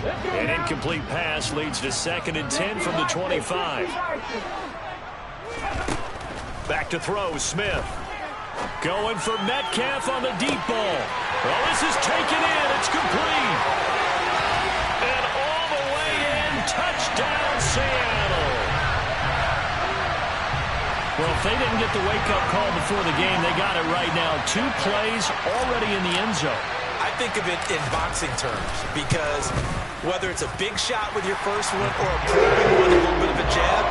An incomplete pass leads to 2nd and 10 from the 25. Back to throw, Smith. Going for Metcalf on the deep ball. Well, this is taken in. It's complete. And all the way in, touchdown, Seattle. Well, if they didn't get the wake-up call before the game, they got it right now. 2 plays already in the end zone. I think of it in boxing terms because whether it's a big shot with your first one or a probing one, a little bit of a jab,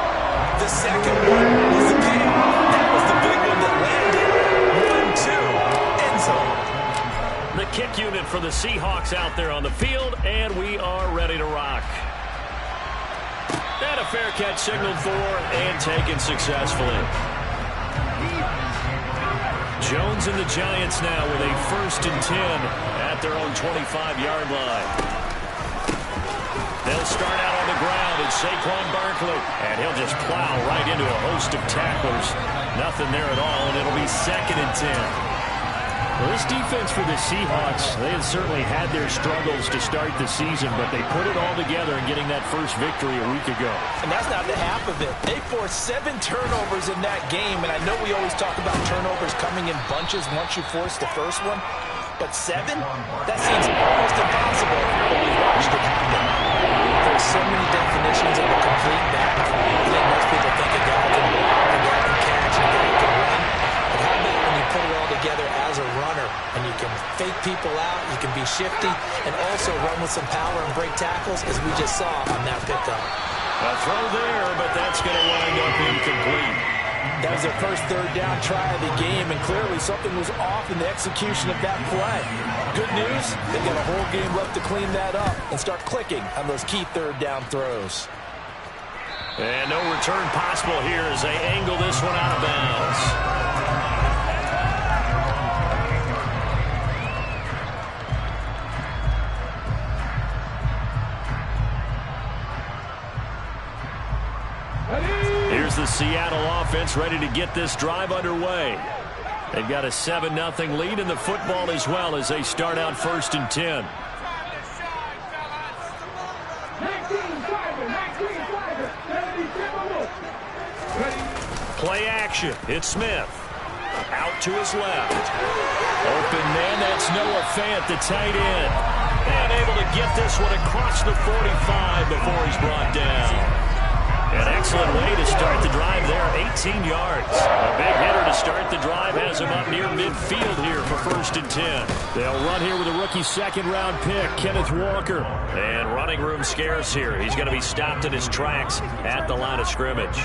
the second one was the payoff. That was the big one that landed. 1-2, end zone. The kick unit for the Seahawks out there on the field, and we are ready to rock. And a fair catch signaled for and taken successfully. Jones and the Giants now with a 1st and 10 at their own 25-yard line. They'll start out on the ground, and Saquon Barkley, and he'll just plow right into a host of tacklers. Nothing there at all, and it'll be 2nd and 10. Well, this defense for the Seahawks, they have certainly had their struggles to start the season, but they put it all together in getting that first victory a week ago. And that's not the half of it. They forced 7 turnovers in that game, and I know we always talk about turnovers coming in bunches once you force the first one, but 7? That seems almost impossible, but we've watched it happen. There's so many definitions of a complete back. I think most people think a guy can block, a guy can catch, a guy can run. But how about when you put it all together as a runner, and you can fake people out, you can be shifty, and also run with some power and break tackles, as we just saw on that pickup. A throw there, but that's going to wind up incomplete. That was their first 3rd down try of the game, and clearly something was off in the execution of that play. Good news, they've got a whole game left to clean that up and start clicking on those key 3rd down throws. And no return possible here as they angle this one out of bounds. Here's the Seattle offense ready to get this drive underway. They've got a 7-0 lead in the football as well as they start out 1st and 10. Play action. It's Smith. Out to his left. Open man, that's Noah Fant, the tight end. And able to get this one across the 45 before he's brought down. An excellent way to start the drive there, 18 yards. A big hitter to start the drive has him up near midfield here for 1st and 10. They'll run here with a rookie 2nd-round pick, Kenneth Walker. And running room scarce here. He's going to be stopped in his tracks at the line of scrimmage.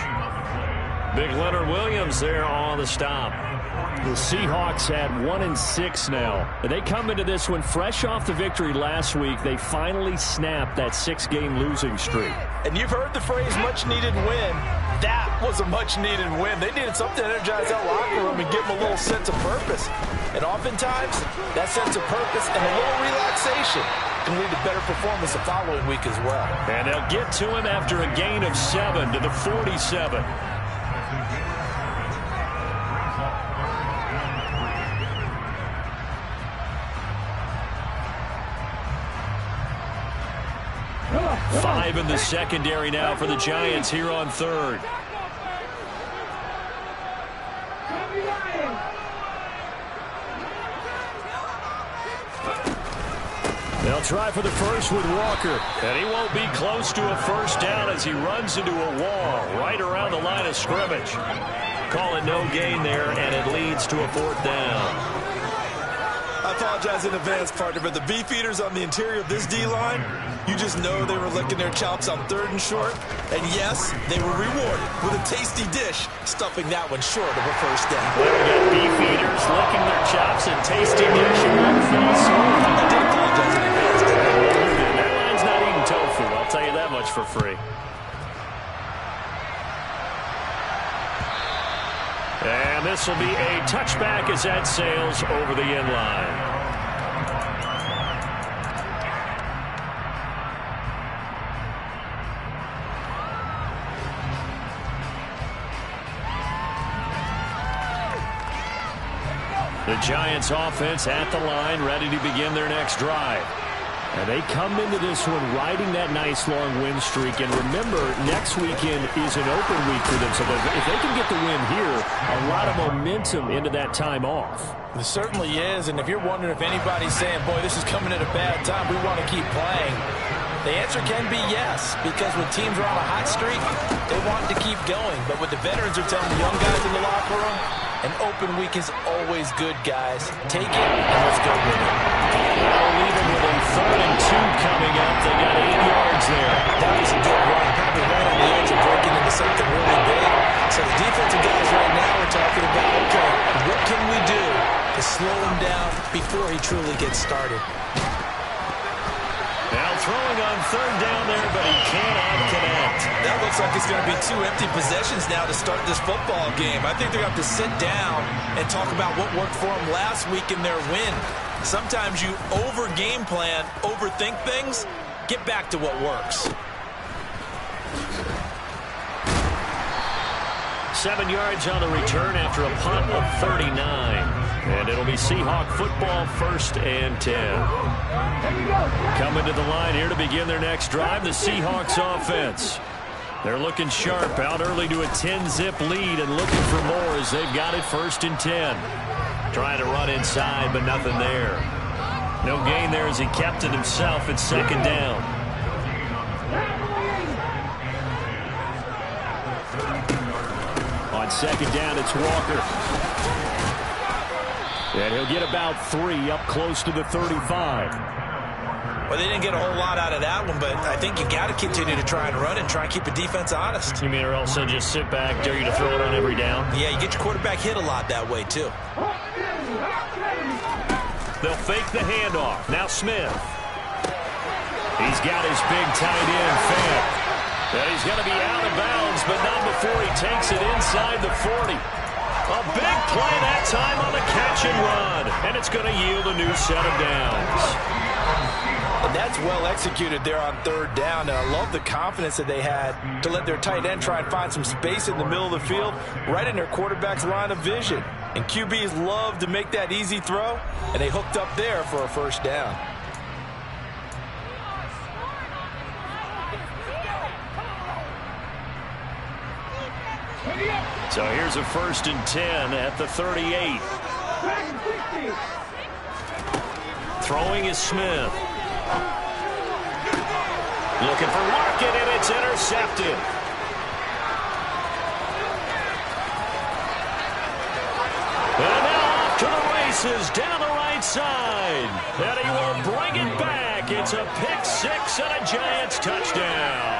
Big Leonard Williams there on the stop. The Seahawks had 1-6 now. They come into this one fresh off the victory last week. They finally snapped that 6-game losing streak. And you've heard the phrase much-needed win. That was a much-needed win. They needed something to energize that locker room and give them a little sense of purpose. And oftentimes, that sense of purpose and a little relaxation can lead to better performance the following week as well. And they'll get to him after a gain of 7 to the 47. Five in the secondary now for the Giants here on 3rd. They'll try for the first with Walker, and he won't be close to a 1st down as he runs into a wall right around the line of scrimmage. Call it no gain there, and it leads to a 4th down. I apologize in advance, partner, but the beef eaters on the interior of this D-line, you just know they were licking their chops on 3rd and short. And yes, they were rewarded with a tasty dish, stuffing that one short of a 1st down. Well, we got beef eaters licking their chops and tasty dish. I did apologize in advance. That line's not eating tofu, I'll tell you that much for free. And this will be a touchback as that sails over the end line. The Giants offense at the line, ready to begin their next drive. And they come into this one riding that nice long win streak. And remember, next weekend is an open week for them. So if they can get the win here, a lot of momentum into that time off. It certainly is. And if you're wondering if anybody's saying, boy, this is coming at a bad time, we want to keep playing, the answer can be yes. Because when teams are on a hot streak, they want to keep going. But what the veterans are telling the young guys in the locker room, an open week is always good, guys. Take it and let's go with it. They'll leave them with a 3rd and 2 coming up. They got 8 yards there. That was a good run. Probably right on the edge of breaking into something really big. So the defensive guys right now are talking about, okay, what can we do to slow him down before he truly gets started? Now throwing on 3rd down there, but he cannot connect. That looks like it's going to be 2 empty possessions now to start this football game. I think they're going to have to sit down and talk about what worked for them last week in their win. Sometimes you over-game plan, overthink things. Get back to what works. 7 yards on the return after a punt of 39. And it'll be Seahawk football, 1st and 10. Coming to the line here to begin their next drive, the Seahawks offense. They're looking sharp, out early to a 10-zip lead and looking for more as they've got it 1st and 10. Trying to run inside, but nothing there. No gain there as he kept it himself at 2nd down. On 2nd down, it's Walker. And he'll get about 3 up close to the 35. Well, they didn't get a whole lot out of that one, but I think you got to continue to try and run and try and keep the defense honest. You mean or else they'll just sit back, dare you to throw it on every down? Yeah, you get your quarterback hit a lot that way, too. They'll fake the handoff. Now Smith. He's got his big tight end, Fant. And he's going to be out of bounds, but not before he takes it inside the 40. A big play that time on the catch and run. And it's going to yield a new set of downs. And that's well executed there on 3rd down. And I love the confidence that they had to let their tight end try and find some space in the middle of the field, right in their quarterback's line of vision. And QBs love to make that easy throw, and they hooked up there for a 1st down. So here's a 1st and 10 at the 38. Throwing is Smith. Looking for Larkin, and it's intercepted. And now off to the races down the right side. And he will bring it back. It's a pick 6 and a Giants touchdown.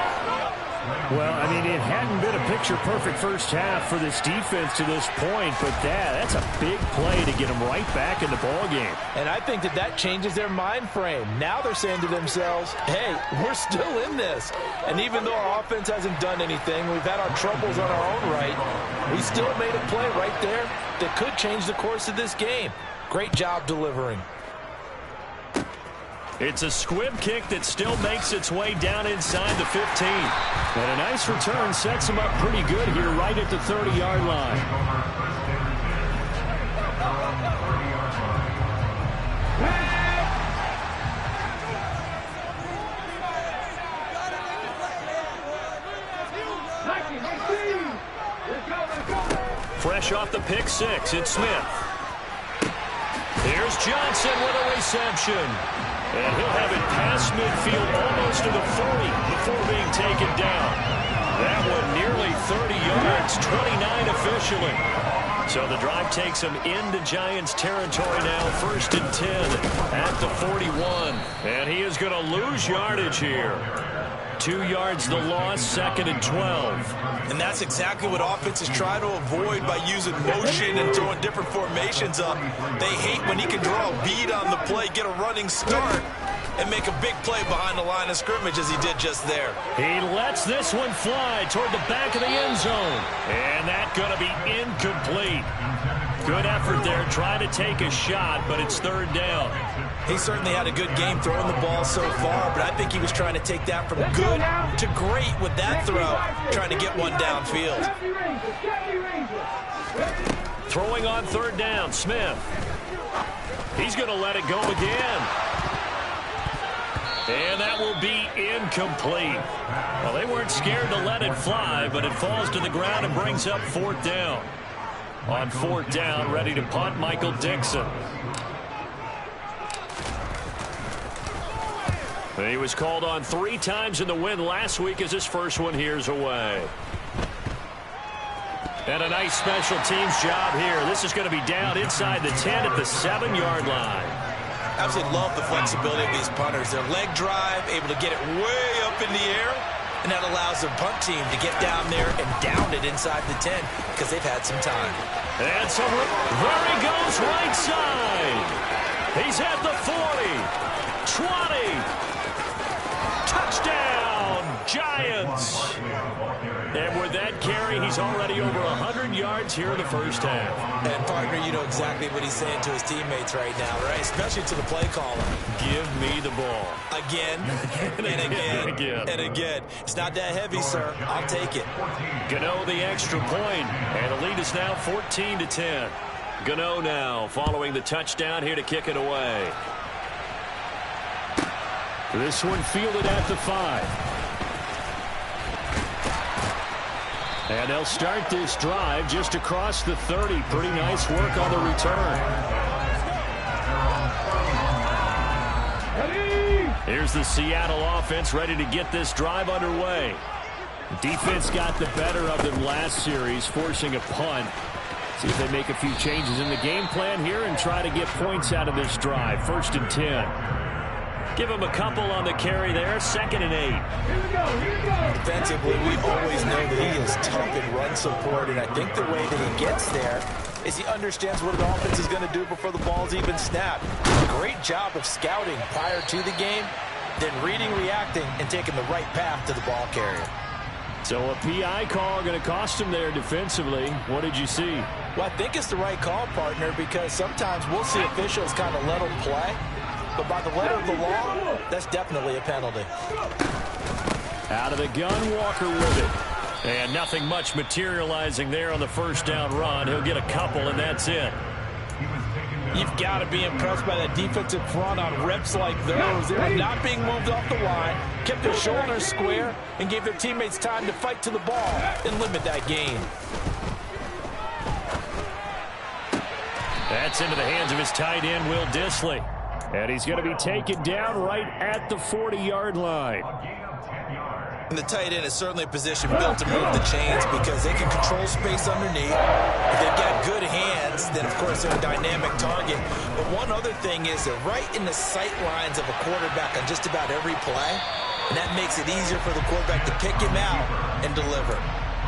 Well, I mean, it hadn't been a picture-perfect first half for this defense to this point, but that's a big play to get them right back in the ballgame. And I think that changes their mind frame. Now they're saying to themselves, hey, we're still in this. And even though our offense hasn't done anything, we've had our troubles on our own right, we still made a play right there that could change the course of this game. Great job delivering. It's a squib kick that still makes its way down inside the 15. And a nice return sets him up pretty good here right at the 30-yard line. Fresh off the pick 6, it's Smith. Here's Johnson with a reception. And he'll have it past midfield almost to the 40 before being taken down. That one nearly 30 yards, 29 officially. So the drive takes him into Giants territory now, 1st and 10 at the 41. And he is going to lose yardage here. 2 yards the loss, 2nd and 12. And that's exactly what offenses try to avoid by using motion and throwing different formations up. They hate when he can draw a bead on the play, get a running start, and make a big play behind the line of scrimmage as he did just there. He lets this one fly toward the back of the end zone. And that's going to be incomplete. Good effort there, trying to take a shot, but it's 3rd down. He certainly had a good game throwing the ball so far, but I think he was trying to take that from good to great with that throw, trying to get one downfield. Throwing on 3rd down, Smith. He's going to let it go again. And that will be incomplete. Well, they weren't scared to let it fly, but it falls to the ground and brings up 4th down. On 4th down, ready to punt, Michael Dixon. He was called on 3 times in the win last week as his first one here's away. And a nice special teams job here. This is going to be down inside the 10 at the 7-yard line. Absolutely love the flexibility of these punters. Their leg drive, able to get it way up in the air, and that allows the punt team to get down there and down it inside the 10 because they've had some time. And so there he goes right side. He's at the 40, 20. Touchdown, Giants. And with that carry, he's already over 100 yards here in the first half. And, partner, you know exactly what he's saying to his teammates right now, right? Especially to the play caller. Give me the ball. Again, and again, and again. It's not that heavy, sir. I'll take it. Gano the extra point, and the lead is now 14-10. Gano now following the touchdown here to kick it away. This one fielded at the 5. And they'll start this drive just across the 30. Pretty nice work on the return. Here's the Seattle offense ready to get this drive underway. Defense got the better of them last series, forcing a punt. See if they make a few changes in the game plan here and try to get points out of this drive. 1st and 10. Give him a couple on the carry there. 2nd and 8. Defensively, we always know that he is tough in run support, and I think the way that he gets there is he understands what the offense is going to do before the ball's even snapped. Great job of scouting prior to the game, then reading, reacting, and taking the right path to the ball carrier. So a PI call going to cost him there defensively. What did you see? Well, I think it's the right call, partner, because sometimes we'll see officials kind of let them play. But by the letter of the law, that's definitely a penalty. Out of the gun, Walker with it. And nothing much materializing there on the 1st down run. He'll get a couple, and that's it. You've got to be impressed by that defensive front on reps like those. They were not being moved off the line, kept their shoulders square, and gave their teammates time to fight to the ball and limit that gain. That's into the hands of his tight end, Will Dissly. And he's going to be taken down right at the 40-yard line. And the tight end is certainly a position built to move the chains because they can control space underneath. If they've got good hands, then, of course, they're a dynamic target. But one other thing is they're right in the sight lines of a quarterback on just about every play. And that makes it easier for the quarterback to pick him out and deliver.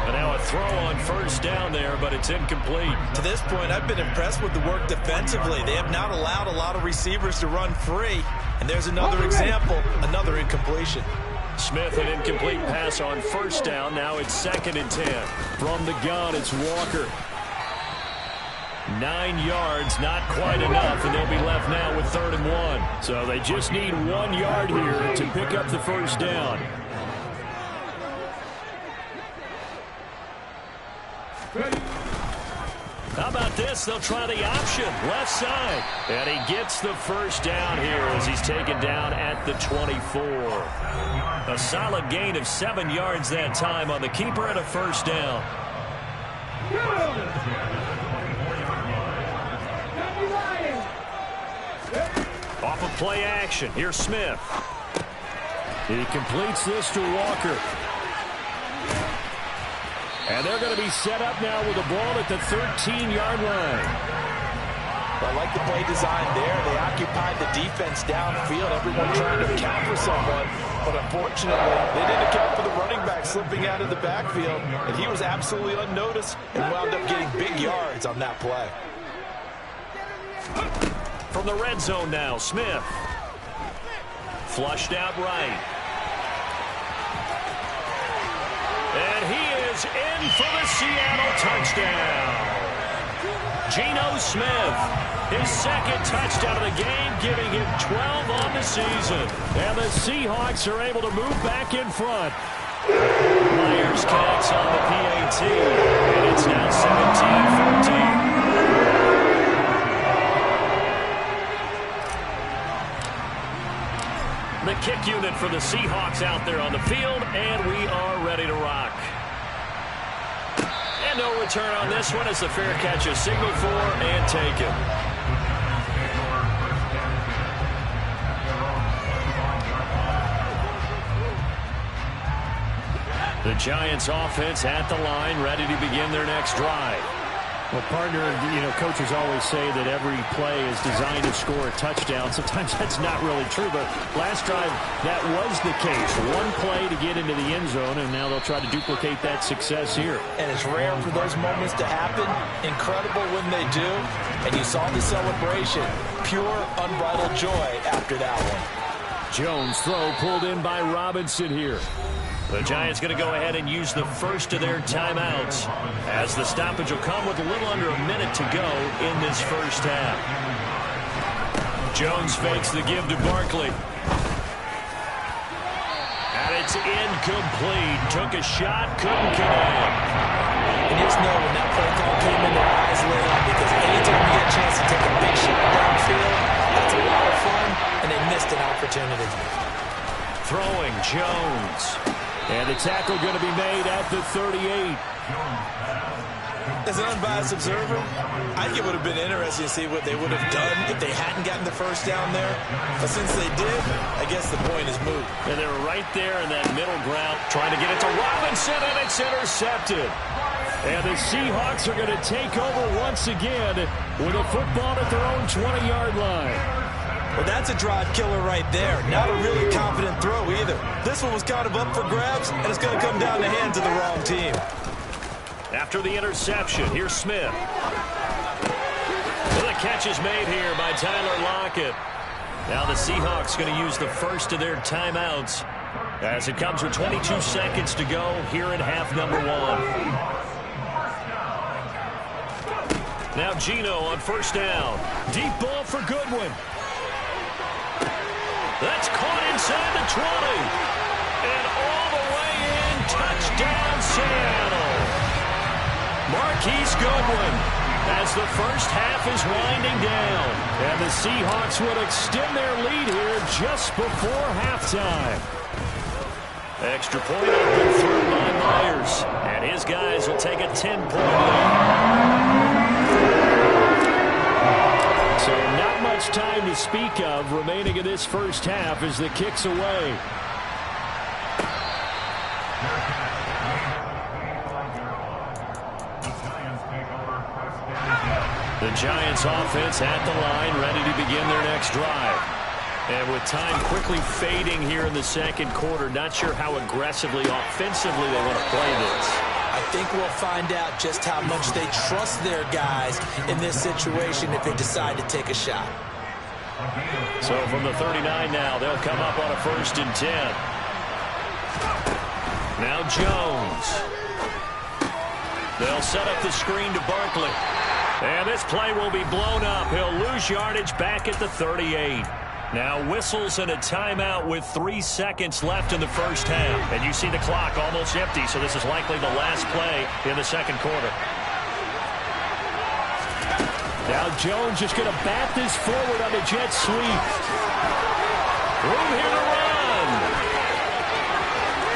And now a throw on 1st down there, but it's incomplete. To this point, I've been impressed with the work defensively. They have not allowed a lot of receivers to run free. And there's another example, another incompletion. Smith, an incomplete pass on 1st down. Now it's 2nd and 10. From the gun, it's Walker. 9 yards, not quite enough, and they'll be left now with 3rd and 1. So they just need 1 yard here to pick up the 1st down. How about this? They'll try the option. Left side. And he gets the 1st down here as he's taken down at the 24. A solid gain of 7 yards that time on the keeper and a 1st down. Off of play action. Here's Smith. He completes this to Walker. And they're going to be set up now with the ball at the 13-yard line. I like the play design there. They occupied the defense downfield, everyone trying to account for someone. But unfortunately, they didn't account for the running back slipping out of the backfield. And he was absolutely unnoticed and wound up getting big yards on that play. From the red zone now, Smith. Flushed out right. And he is in for the Seattle touchdown. Geno Smith, his 2nd touchdown of the game, giving him 12 on the season. And the Seahawks are able to move back in front. Myers connects on the PAT, and it's now 17-14. kick unit for the Seahawks out there on the field, and we are ready to rock. And no return on this one as the fair catch is signaled for and taken. The Giants offense at the line, ready to begin their next drive. Well, partner, coaches always say that every play is designed to score a touchdown. Sometimes that's not really true, but last drive, that was the case. One play to get into the end zone, and now they'll try to duplicate that success here. And it's rare for those moments to happen. Incredible when they do. And you saw the celebration. Pure, unbridled joy after that one. Jones' throw pulled in by Robinson here. The Giants going to go ahead and use the first of their timeouts as the stoppage will come with a little under a minute to go in this first half. Jones fakes the give to Barkley. And it's incomplete. Took a shot, couldn't connect. And just know when that play call came in, their eyes lit up because anytime you get a chance to take a big shot downfield, that's a lot of fun, and they missed an opportunity. Throwing Jones. And the tackle going to be made at the 38. As an unbiased observer, I think it would have been interesting to see what they would have done if they hadn't gotten the first down there. But since they did, I guess the point is moot. And they were right there in that middle ground trying to get it to Robinson, and it's intercepted. And the Seahawks are going to take over once again with a football at their own 20-yard line. Well, that's a drive killer right there. Not a really confident throw either. This one was kind of up for grabs, and it's going to come down the hands of the wrong team. After the interception, here's Smith. Well, the catch is made here by Tyler Lockett. Now the Seahawks going to use the first of their timeouts as it comes with 22 seconds to go here in half number one. Now Geno on first down. Deep ball for Goodwin. That's caught inside the 20. And all the way in, touchdown Seattle. Marquise Goodwin as the first half is winding down. And the Seahawks will extend their lead here just before halftime. Extra point open through by Myers. And his guys will take a 10-point lead. So not much time to speak of remaining in this first half as the kick's away. The Giants offense at the line, ready to begin their next drive. And with time quickly fading here in the second quarter, not sure how aggressively, offensively they want to play this. I think we'll find out just how much they trust their guys in this situation if they decide to take a shot. So from the 39 now, they'll come up on a 1st and 10. Now Jones. They'll set up the screen to Barkley. And this play will be blown up. He'll lose yardage back at the 38. Now whistles and a timeout with 3 seconds left in the first half. And you see the clock almost empty, so this is likely the last play in the second quarter. Now Jones just going to bat this forward on the jet sweep. Room here to run.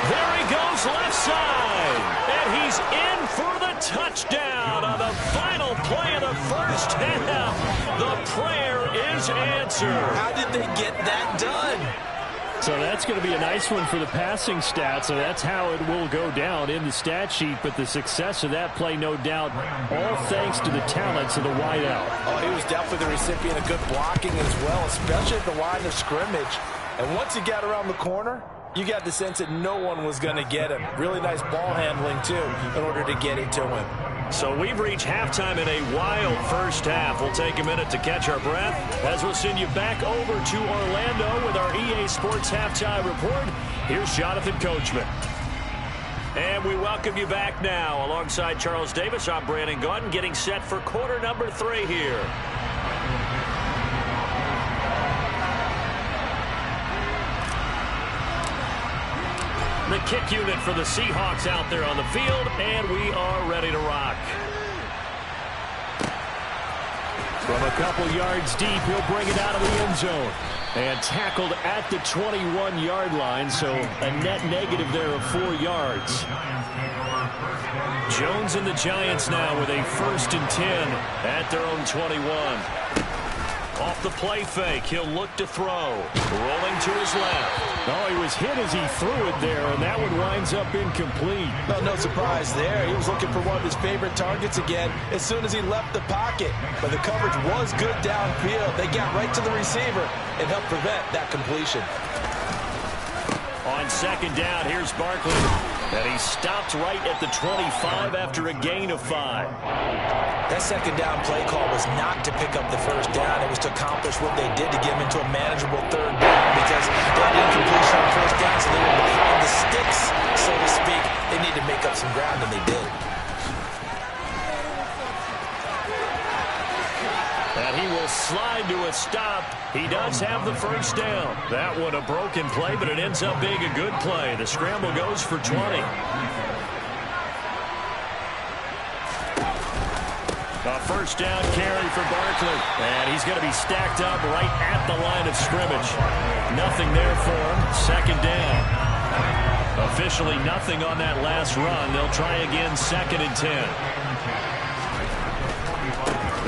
There he goes left side. And he's in for the touchdown on the final play of the first half. The prayer is answered. How did they get that done? So that's going to be a nice one for the passing stats, so that's how it will go down in the stat sheet. But the success of that play, no doubt, all thanks to the talents of the wideout. Oh, he was definitely the recipient of good blocking as well, especially at the line of scrimmage. And once he got around the corner, you got the sense that no one was going to get him. Really nice ball handling, too, in order to get it to him. So we've reached halftime in a wild first half. We'll take a minute to catch our breath as we'll send you back over to Orlando with our EA Sports Halftime Report. Here's Jonathan Coachman. And we welcome you back now. Alongside Charles Davis, I'm Brandon Gaudin, getting set for quarter number 3 here. The kick unit for the Seahawks out there on the field, and we are ready to rock. From a couple yards deep, he'll bring it out of the end zone. And tackled at the 21-yard line, so a net negative there of 4 yards. Jones and the Giants now with a 1st and 10 at their own 21. Off the play fake, he'll look to throw. Rolling to his left. Oh, he was hit as he threw it there, and that one winds up incomplete. Well, no surprise there. He was looking for one of his favorite targets again as soon as he left the pocket. But the coverage was good downfield. They got right to the receiver and helped prevent that completion. On 2nd down, here's Barkley. And he stopped right at the 25 after a gain of 5. That 2nd down play call was not to pick up the 1st down. It was to accomplish what they did to get him into a manageable 3rd down because they had incompletion on 1st down, so they were behind the sticks, so to speak. They needed to make up some ground, and they did. And he will slide to a stop. He does have the 1st down. That one a broken play, but it ends up being a good play. The scramble goes for 20. A 1st down carry for Barkley. And he's going to be stacked up right at the line of scrimmage. Nothing there for him. 2nd down. Officially nothing on that last run. They'll try again 2nd and 10.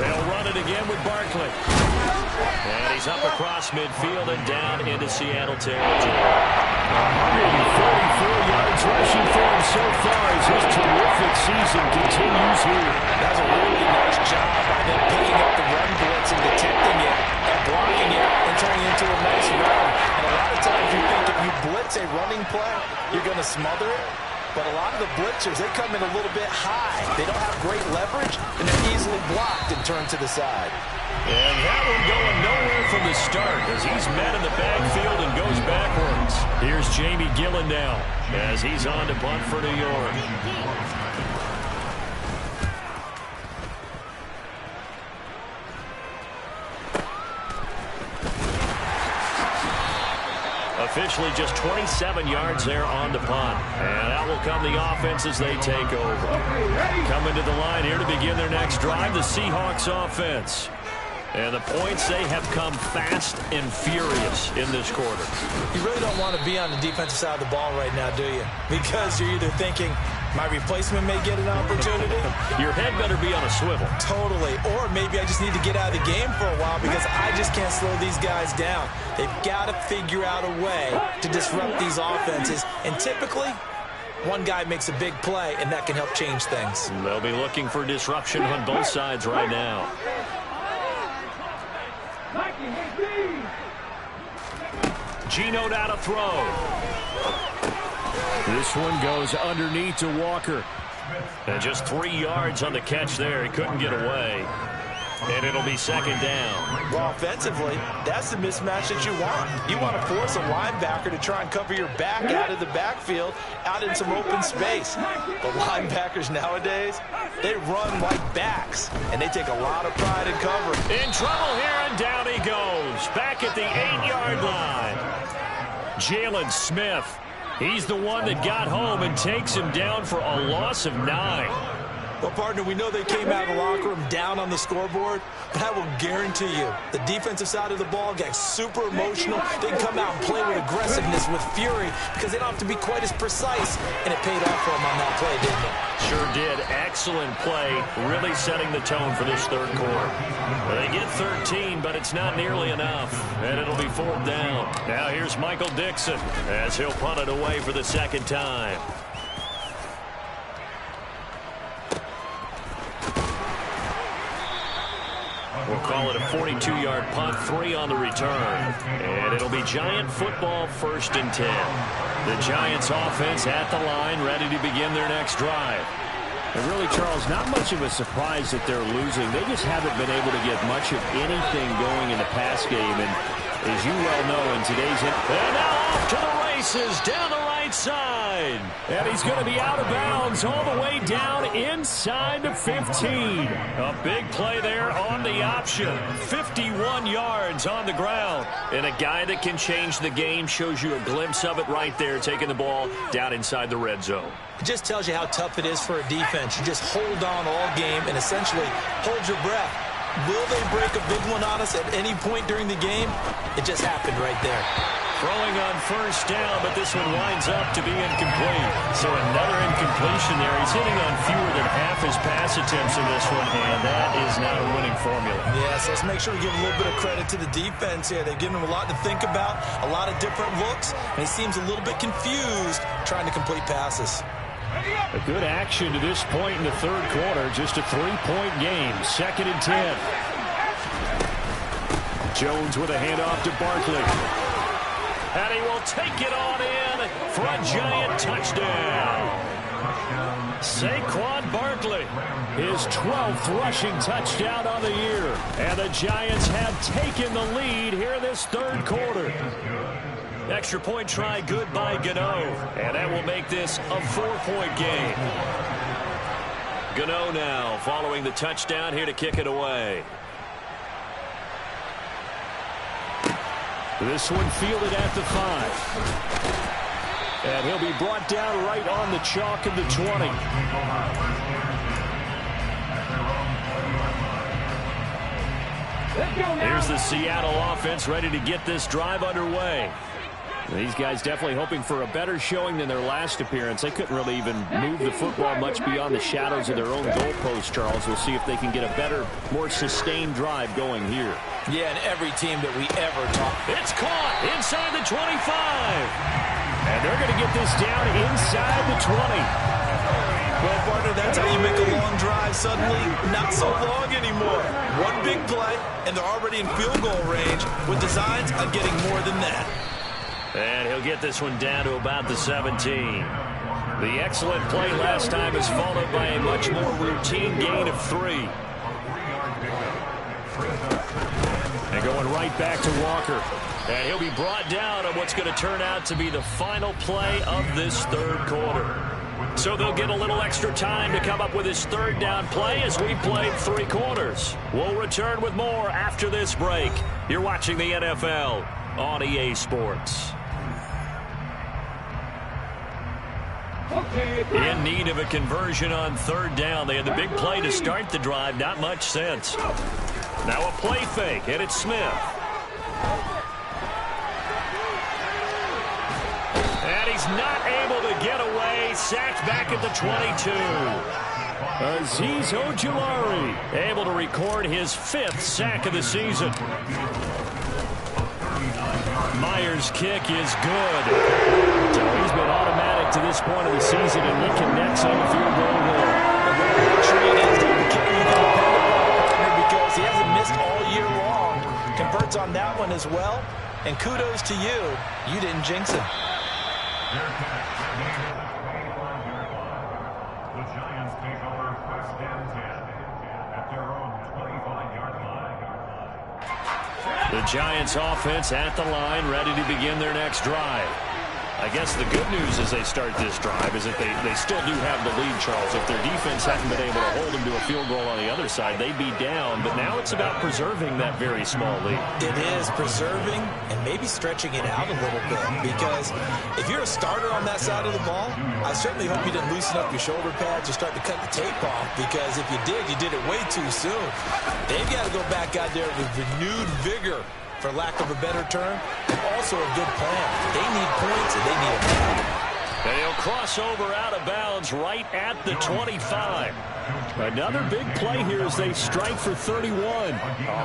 They'll run it again with Barkley. And he's up across midfield and down into Seattle territory. 144 yards rushing for him so far as his terrific season continues here. That's a really nice job by them picking up the run blitz and detecting it and blocking it and turning it into a nice run. And a lot of times you think if you blitz a running play, you're going to smother it. But a lot of the blitzers, they come in a little bit high. They don't have great leverage, and they're easily blocked and turned to the side. And that one going nowhere from the start as he's met in the backfield and goes backwards. Here's Jamie Gillen now as he's on to punt for New York. Officially just 27 yards there on the punt. And out will come the offense as they take over. Coming to the line here to begin their next drive, the Seahawks offense. And the points, they have come fast and furious in this quarter. You really don't want to be on the defensive side of the ball right now, do you? Because you're either thinking, my replacement may get an opportunity. Your head better be on a swivel. Totally. Or maybe I just need to get out of the game for a while because I just can't slow these guys down. They've got to figure out a way to disrupt these offenses. And typically, one guy makes a big play, and that can help change things. They'll be looking for disruption on both sides right now. Geno down to throw. This one goes underneath to Walker. And just 3 yards on the catch there. He couldn't get away. And it'll be 2nd down. Well, offensively, that's the mismatch that you want. You want to force a linebacker to try and cover your back out of the backfield, out in some open space. But linebackers nowadays, they run like backs, and they take a lot of pride in cover. In trouble here, and down he goes. Back at the 8-yard line. Jalen Smith. He's the one that got home and takes him down for a loss of 9. Well, partner, we know they came out of the locker room down on the scoreboard, but I will guarantee you the defensive side of the ball got super emotional. They can come out and play with aggressiveness, with fury, because they don't have to be quite as precise, and it paid off for them on that play, didn't it? Sure did. Excellent play, really setting the tone for this 3rd quarter. They get 13, but it's not nearly enough, and it'll be 4th down. Now here's Michael Dixon as he'll punt it away for the 2nd time. We'll call it a 42-yard punt, 3 on the return. And it'll be Giant football, 1st and 10. The Giants offense at the line, ready to begin their next drive. And really, Charles, not much of a surprise that they're losing. They just haven't been able to get much of anything going in the pass game. And as you well know, in today's... And now off to the races, down the right side. And he's going to be out of bounds all the way down inside the 15. A big play there on the option. 51 yards on the ground. And a guy that can change the game, shows you a glimpse of it right there, taking the ball down inside the red zone. It just tells you how tough it is for a defense. You just hold on all game and essentially hold your breath. Will they break a big one on us at any point during the game? It just happened right there. Throwing on first down, but this one winds up to be incomplete. So another incompletion there. He's hitting on fewer than half his pass attempts in this one, and that is not a winning formula. Yeah, so let's make sure we give a little bit of credit to the defense here. They've given him a lot to think about, a lot of different looks, and he seems a little bit confused trying to complete passes. A good action to this point in the third quarter. Just a 3-point game. 2nd and 10. Jones with a handoff to Barkley. And he will take it on in for a giant touchdown. Saquon Barkley, his 12th rushing touchdown on the year. And the Giants have taken the lead here in this third quarter. Extra point try good by Gano. And that will make this a 4-point game. Gano now following the touchdown here to kick it away. This one fielded at the 5. And he'll be brought down right on the chalk of the 20. Here's the Seattle offense ready to get this drive underway. These guys definitely hoping for a better showing than their last appearance. They couldn't really even move the football much beyond the shadows of their own goalpost, Charles. We'll see if they can get a better, more sustained drive going here. Yeah, and every team that we ever talk. It's caught inside the 25. And they're going to get this down inside the 20. Well, partner, that's how you make a long drive suddenly not so long anymore. One big play, and they're already in field goal range with designs on getting more than that. And he'll get this one down to about the 17. The excellent play last time is followed by a much more routine gain of 3. And going right back to Walker. And he'll be brought down on what's going to turn out to be the final play of this third quarter. So they'll get a little extra time to come up with his third down play as we played 3 quarters. We'll return with more after this break. You're watching the NFL on EA Sports. In need of a conversion on third down. They had the big play to start the drive. Not much sense. Now a play fake, and it's Smith. And he's not able to get away. Sacked back at the 22. Azeez Ojulari able to record his 5th sack of the season. Myers' kick is good. So he's been automatic to this point of the season, and he connects on the field goal there. Because he hasn't missed all year long. Converts on that one as well. And kudos to you. You didn't jinx him. The Giants take over 1st and 10 at their own 25-yard line. The Giants offense at the line, ready to begin their next drive. I guess the good news as they start this drive is that they still do have the lead, Charles. If their defense hadn't been able to hold them to a field goal on the other side, they'd be down. But now it's about preserving that very small lead. It is preserving and maybe stretching it out a little bit. Because if you're a starter on that side of the ball, I certainly hope you didn't loosen up your shoulder pads or start to cut the tape off. Because if you did, you did it way too soon. They've got to go back out there with renewed vigor, for lack of a better term, and also a good plan. They need points, and they need a plan. And he'll cross over out of bounds right at the 25. Another big play here as they strike for 31.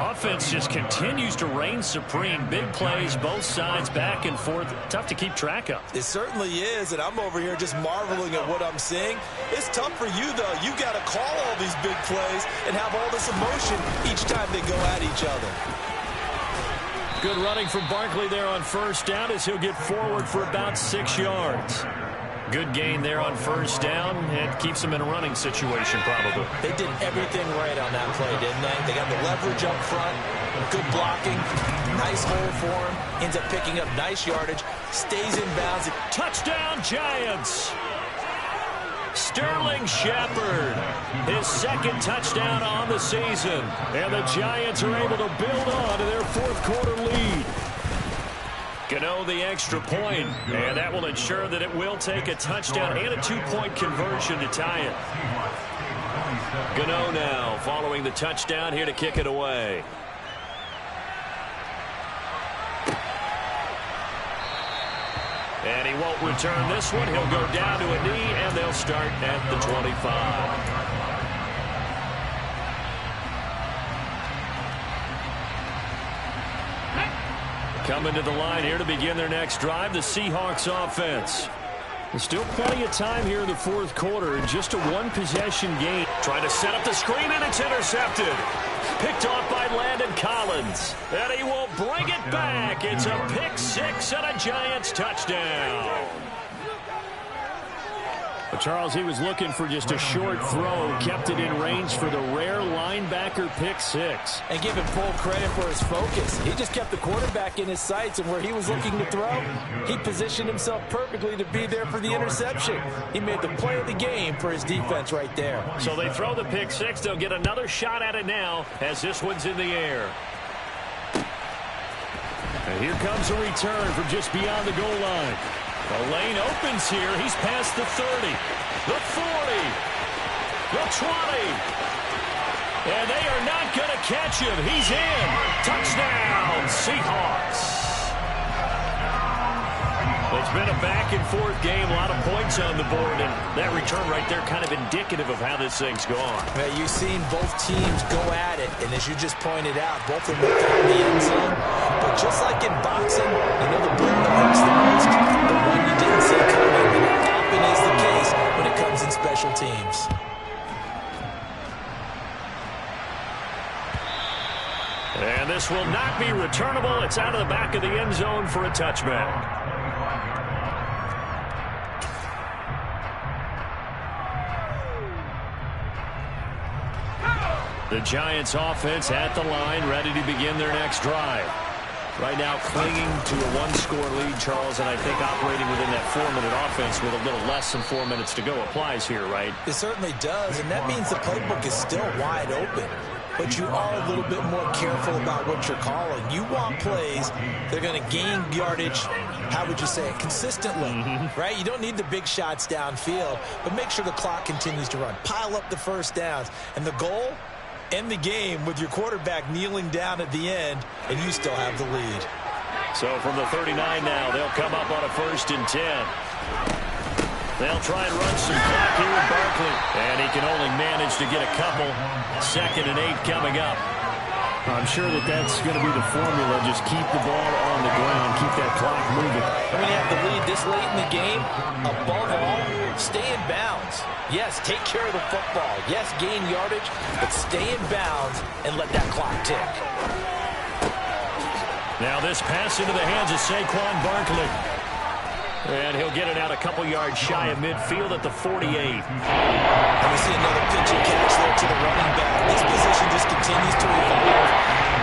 Offense just continues to reign supreme. Big plays, both sides, back and forth. Tough to keep track of. It certainly is, and I'm over here just marveling at what I'm seeing. It's tough for you, though. You've got to call all these big plays and have all this emotion each time they go at each other. Good running from Barkley there on first down as he'll get forward for about 6 yards. Good gain there on first down, and keeps them in a running situation probably. They did everything right on that play, didn't they? They got the leverage up front, good blocking, nice hole for him, ends up picking up nice yardage, stays in bounds. Touchdown, Giants! Sterling Shepard, his 2nd touchdown on the season. And the Giants are able to build on to their 4th quarter lead. Gano the extra point, and that will ensure that it will take a touchdown and a 2-point conversion to tie it. Gano now following the touchdown here to kick it away. And he won't return this one. He'll go down to a knee, and they'll start at the 25. Coming to the line here to begin their next drive, the Seahawks offense. There's still plenty of time here in the fourth quarter. Just a one-possession game. Trying to set up the screen, and it's intercepted. Picked off by Landon Collins. And he will bring it back. It's a pick six and a Giants touchdown. But Charles, he was looking for just a short throw, kept it in range for the rare linebacker pick six. And give him full credit for his focus. He just kept the quarterback in his sights, and where he was looking to throw, he positioned himself perfectly to be there for the interception. He made the play of the game for his defense right there. So they throw the pick six. They'll get another shot at it now as this one's in the air. And here comes a return from just beyond the goal line. The lane opens here. He's past the 30, the 40, the 20. And they are not going to catch him. He's in. Touchdown, Seahawks. It's been a back-and-forth game. A lot of points on the board. And that return right there kind of indicative of how this thing's gone. Well, you've seen both teams go at it. And as you just pointed out, both of them found the end zone. But just like in boxing, you know the blow that hurts the most, the one you didn't see coming. And that often is the case when it comes in special teams. And this will not be returnable. It's out of the back of the end zone for a touchback. The Giants offense at the line, ready to begin their next drive. Right now clinging to a one-score lead, Charles, and I think operating within that 4-minute offense with a little less than 4 minutes to go applies here, right? It certainly does, and that means the playbook is still wide open. But you are a little bit more careful about what you're calling. You want plays that are going to gain yardage, how would you say it, consistently, right? You don't need the big shots downfield, but make sure the clock continues to run. Pile up the first downs. And the goal? End the game with your quarterback kneeling down at the end, and you still have the lead. So from the 39 now, they'll come up on a 1st and 10. They'll try and run some clock here with Barkley. And he can only manage to get a couple. 2nd and 8 coming up. I'm sure that's going to be the formula. Just keep the ball on the ground. Keep that clock moving. And when you have the lead this late in the game, above all, stay in bounds. Yes, take care of the football. Yes, gain yardage, but stay in bounds and let that clock tick. Now this pass into the hands of Saquon Barkley. And he'll get it out a couple yards shy of midfield at the 48. And we see another pitch and catch there to the running back. This position just continues to evolve.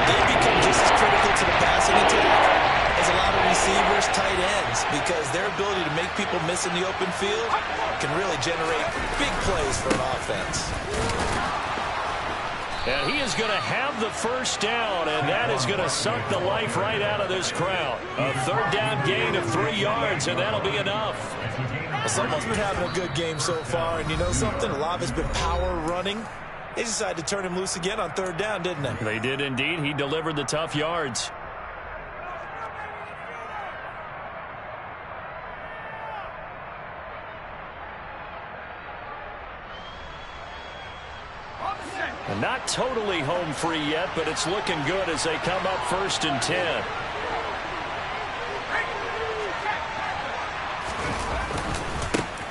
They become just as critical to the passing attack as a lot of receivers, tight ends, because their ability to make people miss in the open field can really generate big plays for an offense. And he is going to have the first down, and that is going to suck the life right out of this crowd. A 3rd down gain of 3 yards, and that'll be enough. Well, someone's been having a good game so far, and you know something? A lot of it's been power running. They decided to turn him loose again on 3rd down, didn't they? They did indeed. He delivered the tough yards. And not totally home free yet, but it's looking good as they come up 1st and 10.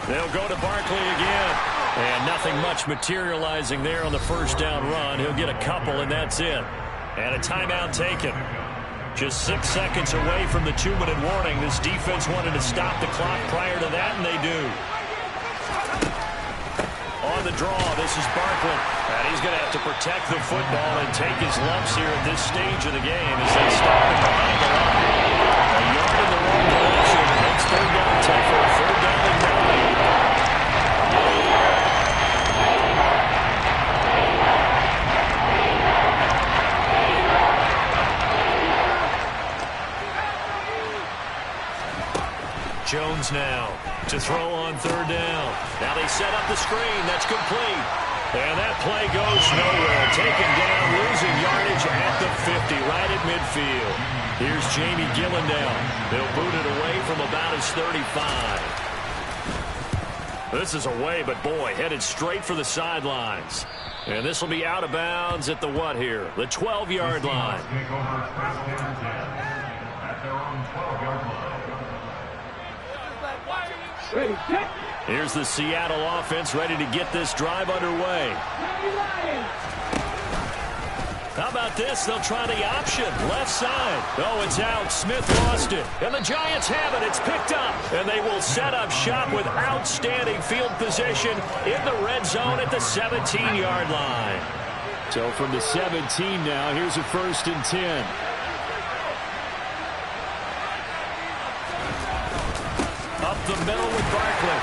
They'll go to Barkley again. And nothing much materializing there on the 1st down run. He'll get a couple, and that's it. And a timeout taken. Just 6 seconds away from the 2-minute warning. This defense wanted to stop the clock prior to that, and they do. On the draw, this is Barkley. And he's going to have to protect the football and take his lumps here at this stage of the game as they stop him behind the line. A yard in the wrong direction. Makes 3rd down tougher. 3rd down and 9. Jones now to throw on 3rd down. Now they set up the screen. That's complete. And that play goes nowhere. Taken down, losing yardage at the 50, right at midfield. Here's Jamie Gillen. They'll boot it away from about his 35. This is away, but boy, headed straight for the sidelines. And this will be out of bounds at the what here? The 12-yard line. Take over first and 10 at their own 12-yard line. Here's the Seattle offense ready to get this drive underway. How about this? They'll try the option. Left side. Oh, it's out. Smith lost it. And the Giants have it. It's picked up. And they will set up shop with outstanding field position in the red zone at the 17-yard line. So from the 17 now, here's a 1st and 10. Up the middle with Barkley.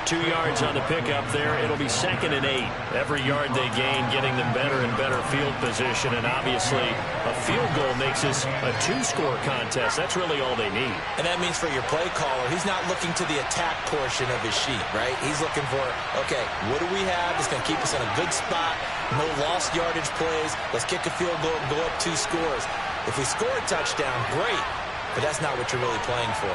2 yards on the pickup there. It'll be 2nd and 8. Every yard they gain getting them better and better field position. And obviously a field goal makes this a 2-score contest. That's really all they need. And that means for your play caller, he's not looking to the attack portion of his sheet, right? He's looking for, okay, what do we have that's going to keep us in a good spot? No lost yardage plays. Let's kick a field goal and go up 2 scores. If we score a touchdown, great. But that's not what you're really playing for.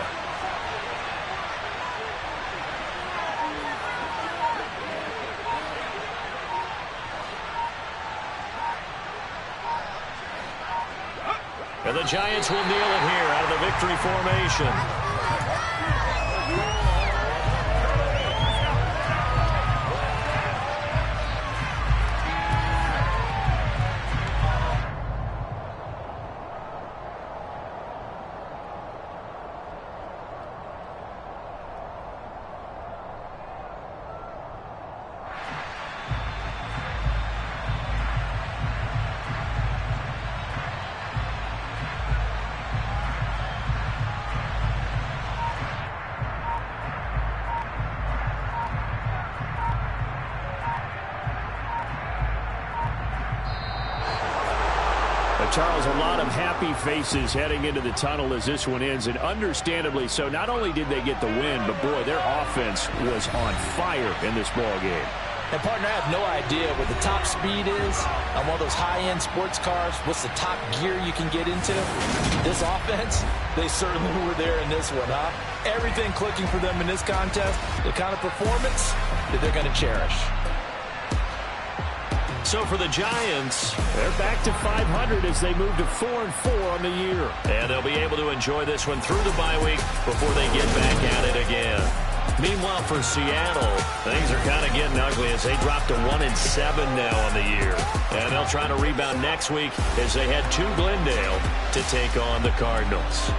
And the Giants will kneel it here out of the victory formation. Charles, a lot of happy faces heading into the tunnel as this one ends, and understandably so. Not only did they get the win, but boy, their offense was on fire in this ball game. And, partner, I have no idea what the top speed is on one of those high-end sports cars. What's the top gear you can get into? This offense, they certainly were there in this one, huh? Everything clicking for them in this contest, the kind of performance that they're going to cherish. So for the Giants, they're back to 500 as they move to 4-4 on the year. And they'll be able to enjoy this one through the bye week before they get back at it again. Meanwhile, for Seattle, things are kind of getting ugly as they drop to 1-7 now on the year. And they'll try to rebound next week as they head to Glendale to take on the Cardinals.